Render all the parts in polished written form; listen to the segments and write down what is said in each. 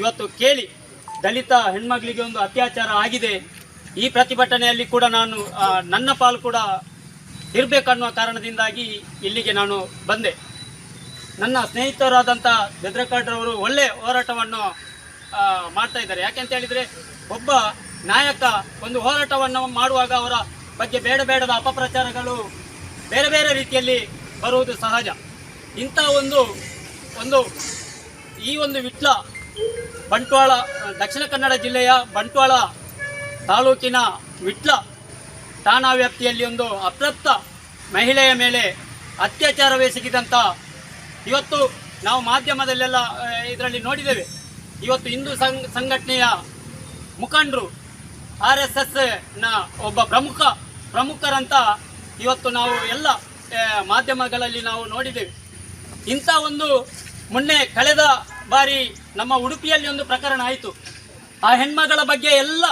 ಇವತ್ತು ಕೇಳಿ ದಲಿತ ಹೆಣ್ಮಗಳಿಗೆ ಒಂದು ಅತ್ಯಾಚಾರ ಆಗಿದೆ. ಈ ಪ್ರತಿಭಟನೆಯಲ್ಲಿ ಕೂಡ ನಾನು ನನ್ನ ಪಾಲು ಕೂಡ ಇರಬೇಕನ್ನುವ ಕಾರಣದಿಂದಾಗಿ ಇಲ್ಲಿಗೆ ನಾನು ಬಂದೆ. ನನ್ನ ಸ್ನೇಹಿತರಾದಂಥ ಬೆದ್ರಕಾಡ್ರವರು ಒಳ್ಳೆ ಹೋರಾಟವನ್ನು ಮಾಡ್ತಾ ಇದ್ದಾರೆ. ಯಾಕೆಂತ ಹೇಳಿದರೆ ಒಬ್ಬ ನಾಯಕ ಒಂದು ಹೋರಾಟವನ್ನು ಮಾಡುವಾಗ ಅವರ ಬಗ್ಗೆ ಬೇಡದ ಅಪಪ್ರಚಾರಗಳು ಬೇರೆ ಬೇರೆ ರೀತಿಯಲ್ಲಿ ಬರುವುದು ಸಹಜ. ಇಂಥ ಒಂದು ಈ ಒಂದು ವಿಟ್ಲ ಬಂಟ್ವಾಳ ದಕ್ಷಿಣ ಕನ್ನಡ ಜಿಲ್ಲೆಯ ಬಂಟ್ವಾಳ ತಾಲೂಕಿನ ವಿಟ್ಲ ಠಾಣಾ ವ್ಯಾಪ್ತಿಯಲ್ಲಿ ಒಂದು ಅಪ್ರಾಪ್ತ ಮಹಿಳೆಯ ಮೇಲೆ ಅತ್ಯಾಚಾರವೆಸಗಿದಂಥ ಇವತ್ತು ನಾವು ಮಾಧ್ಯಮದಲ್ಲೆಲ್ಲ ಇದರಲ್ಲಿ ನೋಡಿದ್ದೇವೆ. ಇವತ್ತು ಹಿಂದೂ ಸಂಘಟನೆಯ ಮುಖಂಡರು RSSನ ಒಬ್ಬ ಪ್ರಮುಖರಂತ ಇವತ್ತು ನಾವು ಎಲ್ಲ ಮಾಧ್ಯಮಗಳಲ್ಲಿ ನಾವು ನೋಡಿದ್ದೇವೆ. ಇಂಥ ಒಂದು ಮೊನ್ನೆ ಕಳೆದ ಬಾರಿ ನಮ್ಮ ಉಡುಪಿಯಲ್ಲಿ ಒಂದು ಪ್ರಕರಣ ಆಯಿತು. ಆ ಹೆಣ್ಮಗಳ ಬಗ್ಗೆ ಎಲ್ಲ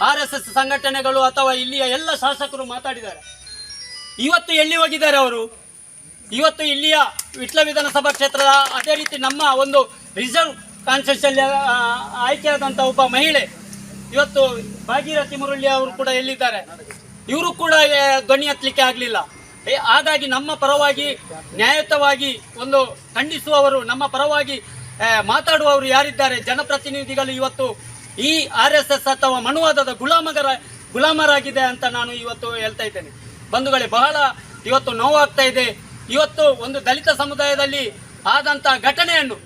RSS ಸಂಘಟನೆಗಳು ಅಥವಾ ಇಲ್ಲಿಯ ಎಲ್ಲ ಶಾಸಕರು ಮಾತಾಡಿದ್ದಾರೆ. ಇವತ್ತು ಎಲ್ಲಿ ಹೋಗಿದ್ದಾರೆ ಅವರು? ಇವತ್ತು ಇಲ್ಲಿಯ ವಿಟ್ಲ ವಿಧಾನಸಭಾ ಕ್ಷೇತ್ರದ ಅದೇ ರೀತಿ ನಮ್ಮ ಒಂದು ರಿಸರ್ವ್ ಕಾನ್ಸ್ಟಿಟ್ಯೂಷನ್ ಆಯ್ಕೆಯಾದಂಥ ಒಬ್ಬ ಮಹಿಳೆ ಇವತ್ತು ಭಾಗೀರಥಿ ಮುರಳಿ ಅವರು ಕೂಡ ಎಲ್ಲಿದ್ದಾರೆ? ಇವರು ಕೂಡ ಧ್ವನಿ ಎತ್ತಲಿಕ್ಕೆ ಆಗಲಿಲ್ಲ. ಹಾಗಾಗಿ ನಮ್ಮ ಪರವಾಗಿ ನ್ಯಾಯಯುತವಾಗಿ ಒಂದು ಖಂಡಿಸುವವರು, ನಮ್ಮ ಪರವಾಗಿ ಮಾತಾಡುವವರು ಯಾರಿದ್ದಾರೆ ಜನಪ್ರತಿನಿಧಿಗಳು ಇವತ್ತು ಈ RSS ಅಥವಾ ಮನುವಾದದ ಗುಲಾಮರಾಗಿದೆ ಅಂತ ನಾನು ಇವತ್ತು ಹೇಳ್ತಾ ಇದ್ದೇನೆ. ಬಂಧುಗಳೇ, ಬಹಳ ಇವತ್ತು ನೋವಾಗ್ತಾ ಇದೆ. ಇವತ್ತು ಒಂದು ದಲಿತ ಸಮುದಾಯದಲ್ಲಿ ಆದಂಥ ಘಟನೆಯನ್ನು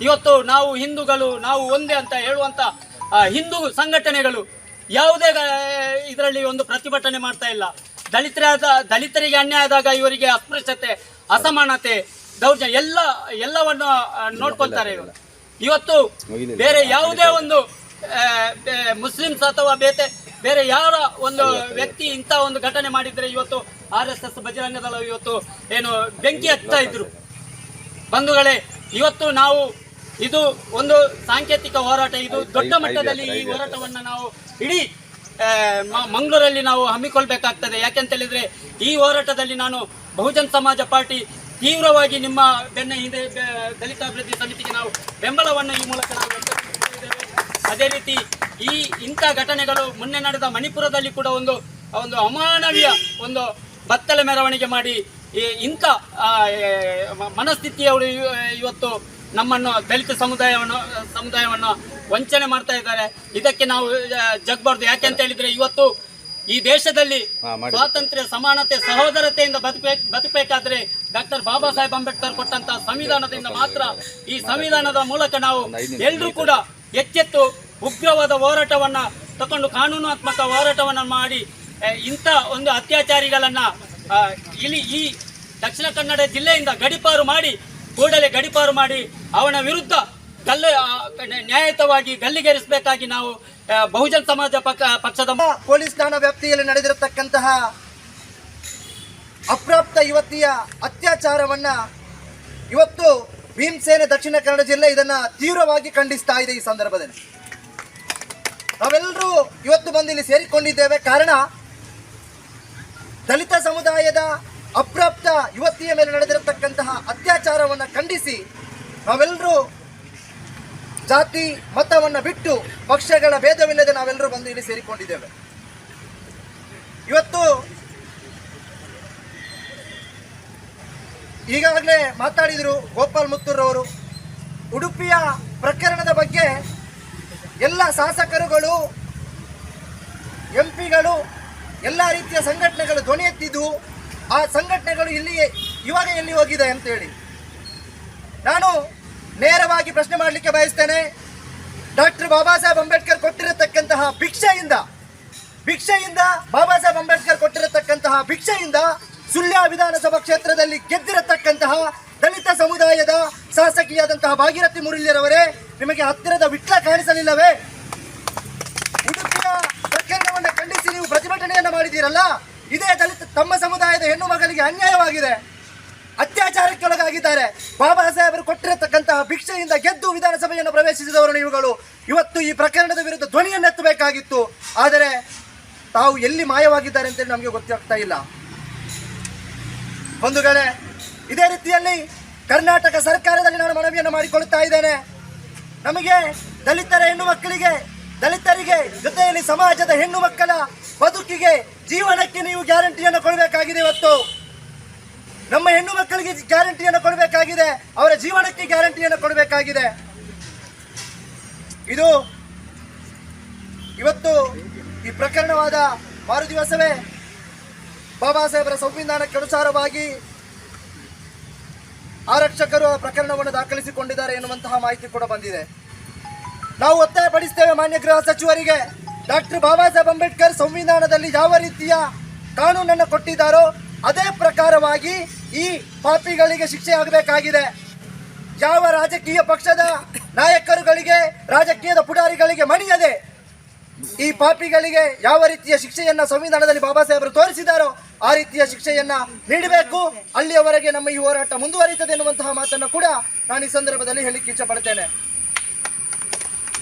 ಇವತ್ತು ನಾವು ಹಿಂದೂಗಳು ನಾವು ಒಂದೇ ಅಂತ ಹೇಳುವಂಥ ಹಿಂದೂ ಸಂಘಟನೆಗಳು ಯಾವುದೇ ಇದರಲ್ಲಿ ಒಂದು ಪ್ರತಿಭಟನೆ ಮಾಡ್ತಾ ಇಲ್ಲ. ದಲಿತರಿಗೆ ಅನ್ಯಾಯ ಆದಾಗ ಇವರಿಗೆ ಅಸ್ಪೃಶ್ಯತೆ, ಅಸಮಾನತೆ, ದೌರ್ಜನ್ಯ ಎಲ್ಲವನ್ನು ನೋಡ್ಕೊಳ್ತಾರೆ. ಇವತ್ತು ಬೇರೆ ಯಾವುದೇ ಒಂದು ಮುಸ್ಲಿಮ್ಸ್ ಅಥವಾ ಬೇರೆ ಯಾರ ಒಂದು ವ್ಯಕ್ತಿ ಇಂಥ ಒಂದು ಘಟನೆ ಮಾಡಿದರೆ ಇವತ್ತು RSS ಬಜರಂಗ ದಳ ಇವತ್ತು ಏನು ಬೆಂಕಿ ಹಚ್ತಾ ಇದ್ರು. ಬಂಧುಗಳೇ, ಇವತ್ತು ನಾವು ಇದು ಒಂದು ಸಾಂಕೇತಿಕ ಹೋರಾಟ, ಇದು ದೊಡ್ಡ ಮಟ್ಟದಲ್ಲಿ ಈ ಹೋರಾಟವನ್ನು ನಾವು ಇಡೀ ಮಂಗಳೂರಲ್ಲಿ ನಾವು ಹಮ್ಮಿಕೊಳ್ಬೇಕಾಗ್ತದೆ. ಯಾಕೆಂತ ಹೇಳಿದ್ರೆ ಈ ಹೋರಾಟದಲ್ಲಿ ನಾನು ಬಹುಜನ್ ಸಮಾಜ ಪಾರ್ಟಿ ತೀವ್ರವಾಗಿ ನಿಮ್ಮ ಬೆನ್ನ ಹಿಂದೆ ದಲಿತ ಅಭಿವೃದ್ಧಿ ಸಮಿತಿಗೆ ನಾವು ಬೆಂಬಲವನ್ನು ಈ ಮೂಲಕ ನಾವು ವ್ಯಕ್ತಪಡಿಸಿದ್ದೇವೆ. ಅದೇ ರೀತಿ ಇಂಥ ಘಟನೆಗಳು ಮೊನ್ನೆ ನಡೆದ ಮಣಿಪುರದಲ್ಲಿ ಕೂಡ ಒಂದು ಅಮಾನವೀಯ ಒಂದು ಬತ್ತಲೆ ಮೆರವಣಿಗೆ ಮಾಡಿ ಇಂಥ ಮನಸ್ಥಿತಿಯವರು ಇವತ್ತು ನಮ್ಮನ್ನು ದಲಿತ ಸಮುದಾಯವನ್ನು ವಂಚನೆ ಮಾಡ್ತಾ ಇದ್ದಾರೆ. ಇದಕ್ಕೆ ನಾವು ಜಗ್ಬಾರ್ದು. ಯಾಕೆ ಅಂತ ಹೇಳಿದ್ರೆ ಇವತ್ತು ಈ ದೇಶದಲ್ಲಿ ಸ್ವಾತಂತ್ರ್ಯ, ಸಮಾನತೆ, ಸಹೋದರತೆಯಿಂದ ಬದುಕಬೇಕಾದ್ರೆ ಡಾಕ್ಟರ್ ಬಾಬಾ ಸಾಹೇಬ್ ಅಂಬೇಡ್ಕರ್ ಕೊಟ್ಟಂತ ಸಂವಿಧಾನದಿಂದ ಮಾತ್ರ. ಈ ಸಂವಿಧಾನದ ಮೂಲಕ ನಾವು ಎಲ್ಲರೂ ಕೂಡ ಎಚ್ಚೆತ್ತು ಉಗ್ರವಾದ ಹೋರಾಟವನ್ನ ತಕೊಂಡು ಕಾನೂನಾತ್ಮಕ ಹೋರಾಟವನ್ನ ಮಾಡಿ ಇಂಥ ಒಂದು ಅತ್ಯಾಚಾರಿಗಳನ್ನ ಈ ದಕ್ಷಿಣ ಕನ್ನಡ ಜಿಲ್ಲೆಯಿಂದ ಕೂಡಲೇ ಗಡಿಪಾರು ಮಾಡಿ ಅವನ ವಿರುದ್ಧ ನ್ಯಾಯಯುತವಾಗಿ ಗಲ್ಲಿಗೇರಿಸಬೇಕಾಗಿ ನಾವು ಬಹುಜನ್ ಸಮಾಜ ಪಕ್ಷದ ಪೊಲೀಸ್ ಠಾಣಾ ವ್ಯಾಪ್ತಿಯಲ್ಲಿ ನಡೆದಿರತಕ್ಕಂತಹ ಅಪ್ರಾಪ್ತ ಯುವತಿಯ ಅತ್ಯಾಚಾರವನ್ನ ಇವತ್ತು ಭೀಮಸೇನೆ ದಕ್ಷಿಣ ಕನ್ನಡ ಜಿಲ್ಲೆ ಇದನ್ನ ತೀವ್ರವಾಗಿ ಖಂಡಿಸ್ತಾ ಇದೆ. ಈ ಸಂದರ್ಭದಲ್ಲಿ ನಾವೆಲ್ಲರೂ ಇವತ್ತು ಬಂದು ಇಲ್ಲಿ ಸೇರಿಕೊಂಡಿದ್ದೇವೆ. ಕಾರಣ ದಲಿತ ಸಮುದಾಯದ ಅಪ್ರಾಪ್ತ ಯುವತಿಯ ಮೇಲೆ ನಡೆದಿರತಕ್ಕಂತಹ ಅತ್ಯಾಚಾರವನ್ನು ಖಂಡಿಸಿ ನಾವೆಲ್ಲರೂ ಜಾತಿ ಮತವನ್ನು ಬಿಟ್ಟು ಪಕ್ಷಗಳ ಭೇದವಿಲ್ಲದೆ ನಾವೆಲ್ಲರೂ ಬಂದು ಇಲ್ಲಿ ಸೇರಿಕೊಂಡಿದ್ದೇವೆ. ಇವತ್ತು ಈಗಾಗಲೇ ಮಾತಾಡಿದರು ಗೋಪಾಲ್ ಮುತ್ತೂರ್ ಉಡುಪಿಯ ಪ್ರಕರಣದ ಬಗ್ಗೆ ಎಲ್ಲ ಶಾಸಕರುಗಳು, ಎಂಪಿಗಳು, ಎಲ್ಲ ರೀತಿಯ ಸಂಘಟನೆಗಳು ಧ್ವನಿ ಎತ್ತಿದ್ದು ಆ ಸಂಘಟನೆಗಳು ಇವಾಗ ಎಲ್ಲಿ ಹೋಗಿದೆ ಅಂತ ಹೇಳಿ ನಾನು ನೇರವಾಗಿ ಪ್ರಶ್ನೆ ಮಾಡಲಿಕ್ಕೆ ಬಯಸ್ತೇನೆ. ಡಾಕ್ಟರ್ ಬಾಬಾ ಸಾಹೇಬ್ ಅಂಬೇಡ್ಕರ್ ಕೊಟ್ಟಿರತಕ್ಕಂತಹ ಭಿಕ್ಷೆಯಿಂದ ಬಾಬಾ ಸಾಹೇಬ್ ಅಂಬೇಡ್ಕರ್ ಕೊಟ್ಟಿರತಕ್ಕಂತಹ ಭಿಕ್ಷೆಯಿಂದ ಸುಳ್ಯ ವಿಧಾನಸಭಾ ಕ್ಷೇತ್ರದಲ್ಲಿ ಗೆದ್ದಿರತಕ್ಕಂತಹ ದಲಿತ ಸಮುದಾಯದ ಶಾಸಕಿಯಾದಂತಹ ಭಾಗೀರಥಿ ಮುರಳಿಯರವರೇ, ನಿಮಗೆ ಹತ್ತಿರದ ವಿಟ್ಲ ಕಾಣಿಸಲಿಲ್ಲವೇ? ಉಡುಪಿಯ ಪ್ರಕರಣವನ್ನು ಖಂಡಿಸಿ ನೀವು ಪ್ರತಿಭಟನೆಯನ್ನು ಮಾಡಿದ್ದೀರಲ್ಲ, ಇದೇ ದಲಿತ ತಮ್ಮ ಸಮುದಾಯದ ಹೆಣ್ಣು ಮಗಳಿಗೆ ಅನ್ಯಾಯವಾಗಿದೆ, ಅತ್ಯಾಚಾರಕ್ಕೊಳಗಾಗಿದ್ದಾರೆ. ಬಾಬಾ ಸಾಹೇಬರು ಕೊಟ್ಟಿರತಕ್ಕಂತಹ ಭಿಕ್ಷೆಯಿಂದ ಗೆದ್ದು ವಿಧಾನಸಭೆಯನ್ನು ಪ್ರವೇಶಿಸಿದವರು ನೀವುಗಳು ಇವತ್ತು ಈ ಪ್ರಕರಣದ ವಿರುದ್ಧ ಧ್ವನಿಯನ್ನು ಎತ್ತಬೇಕಾಗಿತ್ತು. ಆದರೆ ತಾವು ಎಲ್ಲಿ ಮಾಯವಾಗಿದ್ದಾರೆ ಅಂತೇಳಿ ನಮಗೆ ಗೊತ್ತಾಗ್ತಾ ಇಲ್ಲ. ಬಂಧುಗಳೇ, ಇದೇ ರೀತಿಯಲ್ಲಿ ಕರ್ನಾಟಕ ಸರ್ಕಾರದಲ್ಲಿ ನಾನು ಮನವಿಯನ್ನು ಮಾಡಿಕೊಳ್ಳುತ್ತಾ ಇದ್ದೇನೆ. ನಮಗೆ ದಲಿತರ ಹೆಣ್ಣು ಮಕ್ಕಳಿಗೆ, ದಲಿತರಿಗೆ ಜೊತೆಯಲ್ಲಿ ಸಮಾಜದ ಹೆಣ್ಣು ಮಕ್ಕಳ ಬದುಕಿಗೆ, ಜೀವನಕ್ಕೆ ನೀವು ಗ್ಯಾರಂಟಿಯನ್ನು ಕೊಡಬೇಕಾಗಿದೆ. ಇವತ್ತು ನಮ್ಮ ಹೆಣ್ಣು ಮಕ್ಕಳಿಗೆ ಗ್ಯಾರಂಟಿಯನ್ನು ಕೊಡಬೇಕಾಗಿದೆ, ಅವರ ಜೀವನಕ್ಕೆ ಗ್ಯಾರಂಟಿಯನ್ನು ಕೊಡಬೇಕಾಗಿದೆ. ಇದು ಇವತ್ತು ಈ ಪ್ರಕರಣವಾದ ಮಾರು ದಿವಸವೇ ಬಾಬಾ ಸಾಹೇಬರ ಸಂವಿಧಾನಕ್ಕೆ ಅನುಸಾರವಾಗಿ ಆರಕ್ಷಕರು ಆ ಪ್ರಕರಣವನ್ನು ದಾಖಲಿಸಿಕೊಂಡಿದ್ದಾರೆ ಎನ್ನುವಂತಹ ಮಾಹಿತಿ ಕೂಡ ಬಂದಿದೆ. ನಾವು ಒತ್ತಾಯಪಡಿಸ್ತೇವೆ ಮಾನ್ಯ ಗೃಹ ಸಚಿವರಿಗೆ, ಡಾಕ್ಟರ್ ಬಾಬಾ ಸಾಹೇಬ್ ಅಂಬೇಡ್ಕರ್ ಸಂವಿಧಾನದಲ್ಲಿ ಯಾವ ರೀತಿಯ ಕಾನೂನನ್ನು ಕೊಟ್ಟಿದ್ದಾರೋ ಅದೇ ಪ್ರಕಾರವಾಗಿ ಈ ಪಾಪಿಗಳಿಗೆ ಶಿಕ್ಷೆ ಆಗಬೇಕಾಗಿದೆ. ಯಾವ ರಾಜಕೀಯ ಪಕ್ಷದ ನಾಯಕರುಗಳಿಗೆ, ರಾಜಕೀಯದ ಪುಡಾರಿಗಳಿಗೆ ಮಣಿಯದೆ ಈ ಪಾಪಿಗಳಿಗೆ ಯಾವ ರೀತಿಯ ಶಿಕ್ಷೆಯನ್ನ ಸಂವಿಧಾನದಲ್ಲಿ ಬಾಬಾ ಸಾಹೇಬರು ತೋರಿಸಿದಾರೋ ಆ ರೀತಿಯ ಶಿಕ್ಷೆಯನ್ನ ನೀಡಬೇಕು. ಅಲ್ಲಿಯವರೆಗೆ ನಮ್ಮ ಈ ಹೋರಾಟ ಮುಂದುವರಿಯುತ್ತದೆ ಎನ್ನುವಂತಹ ಮಾತನ್ನು ಕೂಡ ನಾನು ಈ ಸಂದರ್ಭದಲ್ಲಿ ಹೇಳಿಕ್ಕೆ ಇಚ್ಛೆ ಪಡ್ತೇನೆ.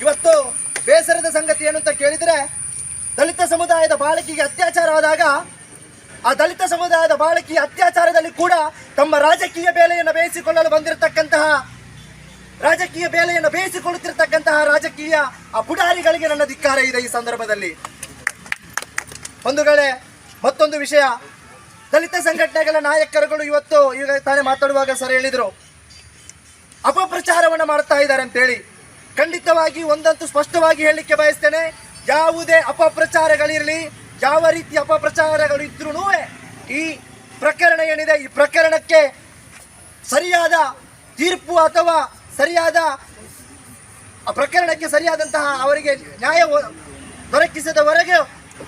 ಇವತ್ತು ಬೇಸರದ ಸಂಗತಿ ಏನು ಅಂತ ಕೇಳಿದರೆ, ದಲಿತ ಸಮುದಾಯದ ಬಾಲಕಿಗೆ ಅತ್ಯಾಚಾರ ಆದಾಗ ಆ ದಲಿತ ಸಮುದಾಯದ ಬಾಲಕಿಯ ಅತ್ಯಾಚಾರದಲ್ಲಿ ಕೂಡ ತಮ್ಮ ರಾಜಕೀಯ ಬೇಲೆಯನ್ನು ಬೇಯಿಸಿಕೊಳ್ಳಲು ಬಂದಿರತಕ್ಕಂತಹ, ರಾಜಕೀಯ ಬೇಲೆಯನ್ನು ಬೇಯಿಸಿಕೊಳ್ಳುತ್ತಿರತಕ್ಕಂತಹ ರಾಜಕೀಯ ಆ ಪುಡಾರಿಗಳಿಗೆ ನನ್ನ ಧಿಕ್ಕಾರ ಇದೆ. ಈ ಸಂದರ್ಭದಲ್ಲಿ ಬಂಧುಗಳೇ, ಮತ್ತೊಂದು ವಿಷಯ, ದಲಿತ ಸಂಘಟನೆಗಳ ನಾಯಕರುಗಳು ಇವತ್ತು ಈಗ ತಾನೇ ಮಾತಾಡುವಾಗ ಸರ್ ಹೇಳಿದರು, ಅಪಪ್ರಚಾರವನ್ನು ಮಾಡ್ತಾ ಇದ್ದಾರೆ ಅಂತೇಳಿ. ಖಂಡಿತವಾಗಿ ಒಂದಂತೂ ಸ್ಪಷ್ಟವಾಗಿ ಹೇಳಲಿಕ್ಕೆ ಬಯಸ್ತೇನೆ, ಯಾವುದೇ ಅಪಪ್ರಚಾರಗಳಿರಲಿ, ಯಾವ ರೀತಿಯ ಅಪಪ್ರಚಾರಗಳು ಇದ್ರೂ ಈ ಪ್ರಕರಣ ಏನಿದೆ, ಈ ಪ್ರಕರಣಕ್ಕೆ ಸರಿಯಾದ ತೀರ್ಪು ಅಥವಾ ಸರಿಯಾದ ಪ್ರಕರಣಕ್ಕೆ ಸರಿಯಾದಂತಹ ಅವರಿಗೆ ನ್ಯಾಯ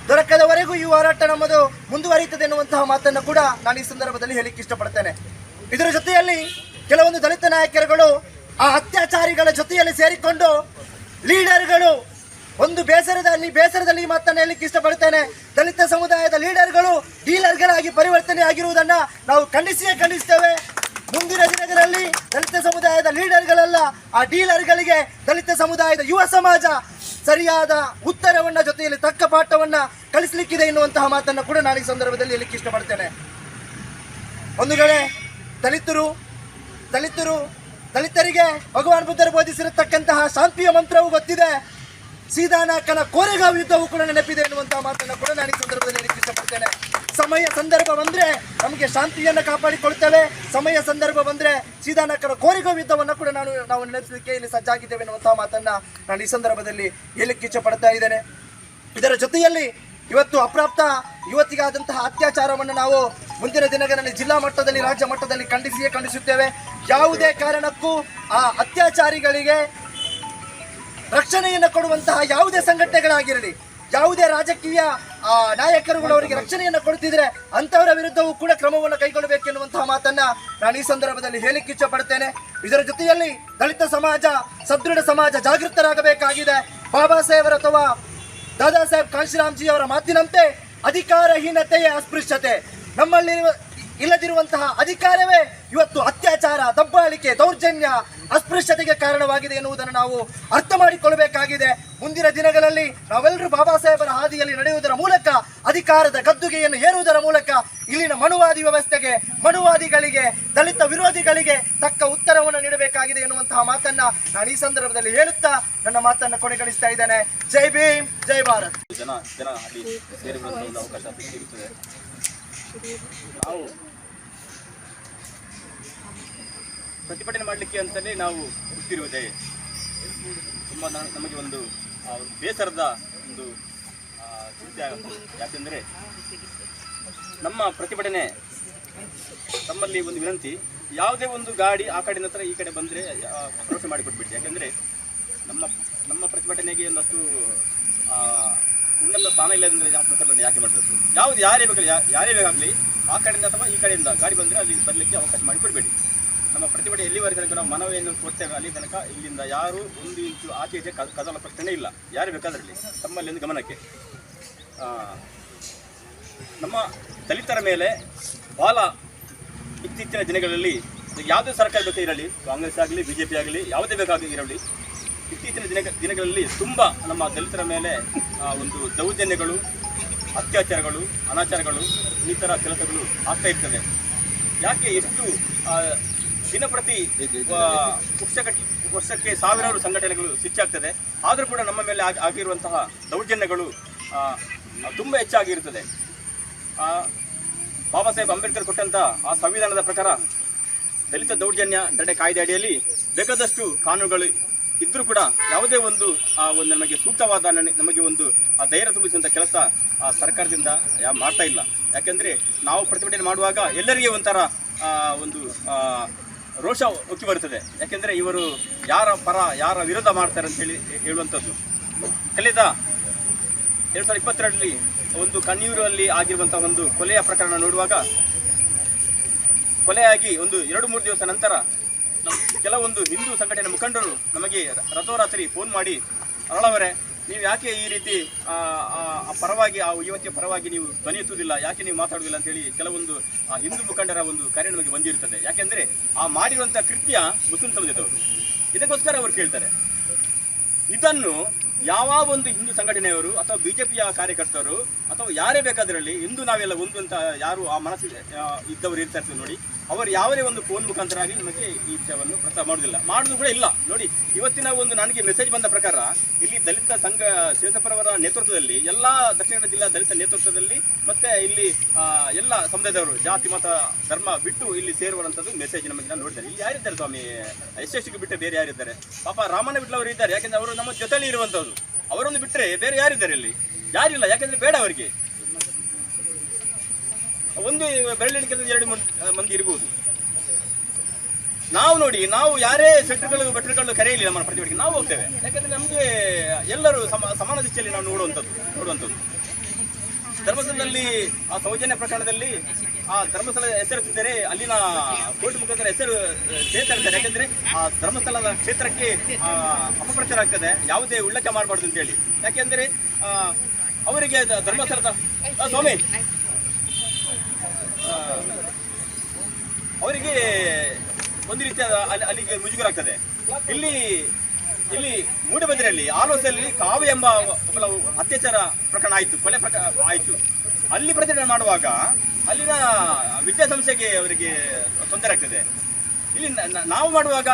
ದೊರಕದವರೆಗೂ ಈ ಹೋರಾಟ ನಮ್ಮದು ಮುಂದುವರಿಯುತ್ತದೆ ಎನ್ನುವಂತಹ ಮಾತನ್ನು ಕೂಡ ನಾನು ಈ ಸಂದರ್ಭದಲ್ಲಿ ಹೇಳಿಕ್ಕೆ ಇಷ್ಟಪಡ್ತೇನೆ. ಇದರ ಜೊತೆಯಲ್ಲಿ ಕೆಲವೊಂದು ದಲಿತ ನಾಯಕರುಗಳು ಆ ಅತ್ಯಾಚಾರಿಗಳ ಜೊತೆಯಲ್ಲಿ ಸೇರಿಕೊಂಡು ಲೀಡರ್ಗಳು, ಒಂದು ಬೇಸರದಲ್ಲಿ ಈ ಮಾತನ್ನು ಹೇಳಲಿಕ್ಕೆ ಇಷ್ಟಪಡ್ತೇನೆ, ದಲಿತ ಸಮುದಾಯದ ಲೀಡರ್ಗಳು ಡೀಲರ್ಗಳಾಗಿ ಪರಿವರ್ತನೆ ಆಗಿರುವುದನ್ನು ನಾವು ಖಂಡಿಸ್ತೇವೆ. ಮುಂದಿನ ದಿನಗಳಲ್ಲಿ ದಲಿತ ಸಮುದಾಯದ ಲೀಡರ್ಗಳಲ್ಲ, ಆ ಡೀಲರ್ಗಳಿಗೆ ದಲಿತ ಸಮುದಾಯದ ಯುವ ಸಮಾಜ ಸರಿಯಾದ ಉತ್ತರವನ್ನ ಜೊತೆಯಲ್ಲಿ ತಕ್ಕ ಪಾಠವನ್ನ ಕಲಿಸಲಿಕ್ಕಿದೆ ಎನ್ನುವಂತಹ ಮಾತನ್ನು ಕೂಡ ನಾನು ಈ ಸಂದರ್ಭದಲ್ಲಿ ಹೇಳಲಿಕ್ಕೆ ಇಷ್ಟಪಡ್ತೇನೆ. ಒಂದುಗಳೇ, ದಲಿತರಿಗೆ ಭಗವಾನ್ ಬುದ್ಧರು ಬೋಧಿಸಿರತಕ್ಕಂತಹ ಶಾಂತಿಯ ಮಂತ್ರವು ಗೊತ್ತಿದೆ, ಸೀದಾನಾಕನ ಕೋರೆಗಾಂವ್ ಯುದ್ಧವು ಕೂಡ ನೆನಪಿದೆ ಎನ್ನುವಂತಹ ಮಾತನ್ನು ಕೂಡ ನಾನು ಈ ಸಂದರ್ಭದಲ್ಲಿ ಹೇಳಲಿಕ್ಕೆ ಇಷ್ಟಪಡ್ತೇನೆ. ಸಮಯ ಸಂದರ್ಭ ಬಂದ್ರೆ ನಮಗೆ ಶಾಂತಿಯನ್ನು ಕಾಪಾಡಿಕೊಳ್ತೇವೆ, ಸಮಯ ಸಂದರ್ಭ ಬಂದ್ರೆ ಸೀದಾನಾಕನ ಕೋರೆಗಾಂವ್ ಯುದ್ಧವನ್ನು ಕೂಡ ನಾವು ನೆನಪಿಸಲಿಕ್ಕೆ ಇಲ್ಲಿ ಸಜ್ಜಾಗಿದ್ದೇವೆ ಎನ್ನುವಂತಹ ಮಾತನ್ನ ನಾನು ಈ ಸಂದರ್ಭದಲ್ಲಿ ಹೇಳಲಿಕ್ಕೆ ಇಚ್ಛೆ ಪಡ್ತಾ ಇದ್ದೇನೆ. ಇದರ ಜೊತೆಯಲ್ಲಿ ಇವತ್ತು ಅಪ್ರಾಪ್ತ ಯುವತಿಗಾದಂತಹ ಅತ್ಯಾಚಾರವನ್ನು ನಾವು ಮುಂದಿನ ದಿನಗಳಲ್ಲಿ ಜಿಲ್ಲಾ ಮಟ್ಟದಲ್ಲಿ, ರಾಜ್ಯ ಮಟ್ಟದಲ್ಲಿ ಖಂಡಿಸುತ್ತೇವೆ. ಯಾವುದೇ ಕಾರಣಕ್ಕೂ ಆ ಅತ್ಯಾಚಾರಿಗಳಿಗೆ ರಕ್ಷಣೆಯನ್ನು ಕೊಡುವಂತಹ ಯಾವುದೇ ಸಂಘಟನೆಗಳಾಗಿರಲಿ, ಯಾವುದೇ ರಾಜಕೀಯ ನಾಯಕರುಗಳು ಅವರಿಗೆ ರಕ್ಷಣೆಯನ್ನು ಕೊಡುತ್ತಿದ್ರೆ ಅಂತವರ ವಿರುದ್ಧವೂ ಕೂಡ ಕ್ರಮವನ್ನು ಕೈಗೊಳ್ಳಬೇಕೆನ್ನುವಂತಹ ಮಾತನ್ನ ನಾನು ಈ ಸಂದರ್ಭದಲ್ಲಿ ಹೇಳಿಕ್ಕೆ ಇಚ್ಛೆ ಪಡ್ತೇನೆ. ಇದರ ಜೊತೆಯಲ್ಲಿ ದಲಿತ ಸಮಾಜ, ಸದೃಢ ಸಮಾಜ ಜಾಗೃತರಾಗಬೇಕಾಗಿದೆ. ಬಾಬಾ ಸಾಹೇಬರ ಅಥವಾ ದಾದಾ ಸಾಹೇಬ್ ಕಾಂಶಿರಾಮ್ಜಿ ಅವರ ಮಾತಿನಂತೆ ಅಧಿಕಾರಹೀನತೆಯೇ ಅಸ್ಪೃಶ್ಯತೆ, ನಮ್ಮಲ್ಲಿ ಇಲ್ಲದಿರುವಂತಹ ಅಧಿಕಾರವೇ ಇವತ್ತು ಅತ್ಯಾಚಾರ, ದಬ್ಬಾಳಿಕೆ, ದೌರ್ಜನ್ಯ, ಅಸ್ಪೃಶ್ಯತೆಗೆ ಕಾರಣವಾಗಿದೆ ಎನ್ನುವುದನ್ನು ನಾವು ಅರ್ಥ ಮಾಡಿಕೊಳ್ಳಬೇಕಾಗಿದೆ. ಮುಂದಿನ ದಿನಗಳಲ್ಲಿ ನಾವೆಲ್ಲರೂ ಬಾಬಾ ಸಾಹೇಬರ ಹಾದಿಯಲ್ಲಿ ನಡೆಯುವುದರ ಮೂಲಕ, ಅಧಿಕಾರದ ಗದ್ದುಗೆಯನ್ನು ಏರುವುದರ ಮೂಲಕ ಇಲ್ಲಿನ ಮನುವಾದಿ ವ್ಯವಸ್ಥೆಗೆ, ಮನುವಾದಿಗಳಿಗೆ, ದಲಿತ ವಿರೋಧಿಗಳಿಗೆ ತಕ್ಕ ಉತ್ತರವನ್ನು ನೀಡಬೇಕಾಗಿದೆ ಎನ್ನುವಂತಹ ಮಾತನ್ನ ನಾನು ಈ ಸಂದರ್ಭದಲ್ಲಿ ಹೇಳುತ್ತಾ ನನ್ನ ಮಾತನ್ನು ಕೊನೆಗೊಳಿಸ್ತಾ ಇದ್ದೇನೆ. ಜೈ ಭೀಮ್, ಜೈ ಭಾರತ್. ಜನ ಅಲ್ಲಿ ಸೇರಿಕೊಳ್ಳುವ ಒಂದು ಅವಕಾಶ ಸಿಗುತ್ತದೆ. ನಾವು ಪ್ರತಿಭಟನೆ ಮಾಡಲಿಕ್ಕೆ ಅಂತಲೇ ನಾವು ಹುಟ್ಟಿರುವುದೇ ತುಂಬ ನಮಗೆ ಒಂದು ಬೇಸರದ ಒಂದು ಚಿಂತೆ ಆಗುತ್ತೆ. ಯಾಕೆಂದರೆ ನಮ್ಮ ಪ್ರತಿಭಟನೆ, ತಮ್ಮಲ್ಲಿ ಒಂದು ವಿನಂತಿ, ಯಾವುದೇ ಒಂದು ಗಾಡಿ ಆ ಕಡೆ ನಂತರ ಈ ಕಡೆ ಬಂದರೆ ಪ್ರವೇಶ ಮಾಡಿಕೊಟ್ಬಿಡಿ. ಯಾಕೆಂದರೆ ನಮ್ಮ ಪ್ರತಿಭಟನೆಗೆ ಒಂದಷ್ಟು ಉನ್ನತ ಸ್ಥಾನ ಇಲ್ಲದಂದರೆ ಪ್ರತಿಭಟನೆ ಯಾಕೆ ಮಾಡಬೇಕು? ಯಾರೇ ಬೇಕಾಗಲಿ ಆ ಕಡೆಯಿಂದ ಅಥವಾ ಈ ಕಡೆಯಿಂದ ಗಾಡಿ ಬಂದರೆ ಅಲ್ಲಿ ಬರಲಿಕ್ಕೆ ಅವಕಾಶ ಮಾಡಿಕೊಡ್ಬೇಡಿ. ನಮ್ಮ ಪ್ರತಿಭಟನೆ ಎಲ್ಲಿವರೆಗೆ ತನಕ ನಾವು ಮನವಿಯನ್ನು ಕೊಡ್ತೇವೆ ಅಲ್ಲಿ ತನಕ ಇಲ್ಲಿಂದ ಯಾರು ಒಂದು ಇಂಚು ಆಚೆ ಈಚೆ ಕದಲ ಪ್ರಶ್ನೆ ಇಲ್ಲ. ಯಾರೇ ಬೇಕಾದರಲ್ಲಿ ತಮ್ಮಲ್ಲಿ ಒಂದು ಗಮನಕ್ಕೆ, ನಮ್ಮ ದಲಿತರ ಮೇಲೆ ಭಾಳ ಇತ್ತೀಚಿನ ದಿನಗಳಲ್ಲಿ ಯಾವುದೇ ಸರ್ಕಾರ ಬೇಕಾಗಿರಲಿ, ಕಾಂಗ್ರೆಸ್ ಆಗಲಿ, BJP ಆಗಲಿ, ಯಾವುದೇ ಬೇಕಾಗಿರಲಿ, ಇತ್ತೀಚಿನ ದಿನಗಳಲ್ಲಿ ತುಂಬ ನಮ್ಮ ದಲಿತರ ಮೇಲೆ ಒಂದು ದೌರ್ಜನ್ಯಗಳು, ಅತ್ಯಾಚಾರಗಳು, ಅನಾಚಾರಗಳು, ಇನ್ನಿತರ ಕೆಲಸಗಳು ಆಗ್ತಾ ಇರ್ತದೆ. ಯಾಕೆ ಎಷ್ಟು ದಿನಪ್ರತಿ ವರ್ಷಕ್ಕೆ ಸಾವಿರಾರು ಸಂಘಟನೆಗಳು ಸಿಚ್ಚಾಗ್ತದೆ. ಆದರೂ ಕೂಡ ನಮ್ಮ ಮೇಲೆ ಆಗಿರುವಂತಹ ದೌರ್ಜನ್ಯಗಳು ತುಂಬ ಹೆಚ್ಚಾಗಿರುತ್ತದೆ. ಬಾಬಾ ಸಾಹೇಬ್ ಅಂಬೇಡ್ಕರ್ ಕೊಟ್ಟಂಥ ಆ ಸಂವಿಧಾನದ ಪ್ರಕಾರ ದಲಿತ ದೌರ್ಜನ್ಯ ತಡೆ ಕಾಯ್ದೆ ಅಡಿಯಲ್ಲಿ ಬೇಕಾದಷ್ಟು ಕಾನೂನುಗಳು ಇದ್ದರೂ ಕೂಡ ಯಾವುದೇ ಒಂದು ನಮಗೆ ಸೂಕ್ತವಾದ ನಮಗೆ ಒಂದು ಧೈರ್ಯ ತುಂಬಿಸುವಂಥ ಕೆಲಸ ಸರ್ಕಾರದಿಂದ ಮಾಡ್ತಾ ಇಲ್ಲ. ಯಾಕೆಂದರೆ ನಾವು ಪ್ರತಿಭಟನೆ ಮಾಡುವಾಗ ಎಲ್ಲರಿಗೆ ಒಂಥರ ಒಂದು ರೋಷ ಉಕ್ಕಿ ಬರುತ್ತದೆ. ಯಾಕೆಂದರೆ ಇವರು ಯಾರ ಪರ ಯಾರ ವಿರೋಧ ಮಾಡ್ತಾರೆ ಅಂತೇಳಿ ಹೇಳುವಂಥದ್ದು. ಕಳೆದ 2022ರಲ್ಲಿ ಒಂದು ಕಣ್ಣೂರಲ್ಲಿ ಆಗಿರುವಂಥ ಒಂದು ಕೊಲೆಯ ಪ್ರಕರಣ ನೋಡುವಾಗ, ಕೊಲೆಯಾಗಿ ಒಂದು 2-3 ದಿವಸ ನಂತರ ಕೆಲವೊಂದು ಹಿಂದೂ ಸಂಘಟನೆ ಮುಖಂಡರು ನಮಗೆ ರಾತ್ರೋರಾತ್ರಿ ಫೋನ್ ಮಾಡಿ, ಅರಳವರೇ ನೀವು ಯಾಕೆ ಈ ರೀತಿ ಪರವಾಗಿ ಆ ಯುವತಿಯ ಪರವಾಗಿ ನೀವು ಧ್ವನಿ ಎತ್ತುವುದಿಲ್ಲ, ಯಾಕೆ ನೀವು ಮಾತಾಡುವುದಿಲ್ಲ ಅಂತೇಳಿ ಕೆಲವೊಂದು ಹಿಂದೂ ಮುಖಂಡರ ಒಂದು ಕರೆ ನಮಗೆ ಬಂದಿರುತ್ತದೆ. ಯಾಕೆಂದರೆ ಆ ಮಾಡಿರುವಂಥ ಕೃತ್ಯ ಮುಸ್ಲಿಂ ಸಮುದಾಯದವರು, ಇದಕ್ಕೋಸ್ಕರ ಅವರು ಕೇಳ್ತಾರೆ. ಇದನ್ನು ಯಾವ ಒಂದು ಹಿಂದೂ ಸಂಘಟನೆಯವರು ಅಥವಾ ಬಿಜೆಪಿಯ ಕಾರ್ಯಕರ್ತರು ಅಥವಾ ಯಾರೇ ಬೇಕಾದರಲ್ಲಿ ಇಂದು ನಾವೆಲ್ಲ ಒಂದು ಅಂತ ಯಾರು ಆ ಮನಸ್ಸು ಇದ್ದವರು ಇರ್ತಾರೆ ನೋಡಿ, ಅವರು ಯಾವುದೇ ಒಂದು ಫೋನ್ ಮುಖಾಂತರ ಆಗಿ ನಮಗೆ ಈ ವಿಷಯವನ್ನು ಪ್ರಸ್ತಾವ ಮಾಡೋದಿಲ್ಲ, ಮಾಡೋದು ಕೂಡ ಇಲ್ಲ. ನೋಡಿ, ಇವತ್ತಿನ ಒಂದು ನನಗೆ ಮೆಸೇಜ್ ಬಂದ ಪ್ರಕಾರ ಇಲ್ಲಿ ದಲಿತ ಸಂಘ ಶಿವಸಪ್ಪರವರ ನೇತೃತ್ವದಲ್ಲಿ ಎಲ್ಲ ದಕ್ಷಿಣ ಕನ್ನಡ ಜಿಲ್ಲಾ ದಲಿತ ನೇತೃತ್ವದಲ್ಲಿ ಮತ್ತೆ ಇಲ್ಲಿ ಎಲ್ಲ ಸಮುದಾಯದವರು ಜಾತಿ ಮತ ಧರ್ಮ ಬಿಟ್ಟು ಇಲ್ಲಿ ಸೇರುವಂಥದ್ದು ಮೆಸೇಜ್ ನಮಗೆ ನಾನು ನೋಡಿದ್ದಾರೆ. ಇಲ್ಲಿ ಯಾರಿದ್ದಾರೆ ಸ್ವಾಮಿ, ಎಷ್ಟೆಷ್ಟಿಗೆ ಬಿಟ್ಟರೆ ಬೇರೆ ಯಾರಿದ್ದಾರೆ? ಪಾಪ ರಾಮನ ಬಿಟ್ಟವರು ಇದ್ದಾರೆ, ಯಾಕೆಂದರೆ ಅವರು ನಮ್ಮ ಜೊತೆಯಲ್ಲಿ ಇರುವಂಥದ್ದು. ಅವರೊಂದು ಬಿಟ್ಟರೆ ಬೇರೆ ಯಾರಿದ್ದಾರೆ ಇಲ್ಲಿ? ಯಾರಿಲ್ಲ, ಯಾಕೆಂದರೆ ಬೇಡ ಅವರಿಗೆ. ಒಂದು ಬೆರಳಿನ 2 ಮಂದಿ ಇರ್ಬೋದು. ನಾವು ನೋಡಿ, ನಾವು ಯಾರೇ ಭಟ್ರುಗಳು ಕರೆಯಲಿ ನಮ್ಮ ಪ್ರತಿಭಟನೆಗೆ ನಾವು ಹೋಗ್ತೇವೆ. ಯಾಕೆಂದರೆ ನಮಗೆ ಎಲ್ಲರೂ ಸಮಾನ ದೃಷ್ಟಿಯಲ್ಲಿ ನಾವು ನೋಡುವಂಥದ್ದು. ಧರ್ಮಸ್ಥಳದಲ್ಲಿ ಆ ಸೌಜನ್ಯ ಪ್ರಕರಣದಲ್ಲಿ ಆ ಧರ್ಮಸ್ಥಳ ಹೆಸರಿಸಿದರೆ ಅಲ್ಲಿನ ಕೋರ್ಟ್ ಮುಖಾಂತರ ಹೆಸರು ಸೇರ್ತಾ ಇರ್ತಾರೆ. ಯಾಕೆಂದರೆ ಆ ಧರ್ಮಸ್ಥಳದ ಕ್ಷೇತ್ರಕ್ಕೆ ಅಪಪ್ರಚಾರ ಆಗ್ತದೆ, ಯಾವುದೇ ಉಲ್ಲಂಘನೆ ಮಾಡಬಾರ್ದು ಅಂತೇಳಿ. ಯಾಕೆಂದರೆ ಅವರಿಗೆ ಧರ್ಮಸ್ಥಳದ ಸ್ವಾಮಿ ಅವರಿಗೆ ಒಂದು ರೀತಿಯ ಅಲ್ಲಿಗೆ ಮುಜುಗರ ಆಗ್ತದೆ. ಇಲ್ಲಿ ಮೂಡಬಿದ್ರೆಯಲ್ಲಿ ಆಲೋಸಲ್ಲಿ ಕಾವ್ಯ ಎಂಬ ಅತ್ಯಾಚಾರ ಪ್ರಕರಣ ಆಯಿತು, ಕೊಲೆ ಪ್ರಕರಣ ಆಯಿತು. ಅಲ್ಲಿ ಪ್ರತಿಭಟನೆ ಮಾಡುವಾಗ ಅಲ್ಲಿನ ವಿದ್ಯಾಸಂಸ್ಥೆಗೆ ಅವರಿಗೆ ತೊಂದರೆ ಆಗ್ತದೆ. ಇಲ್ಲಿ ನಾವು ಮಾಡುವಾಗ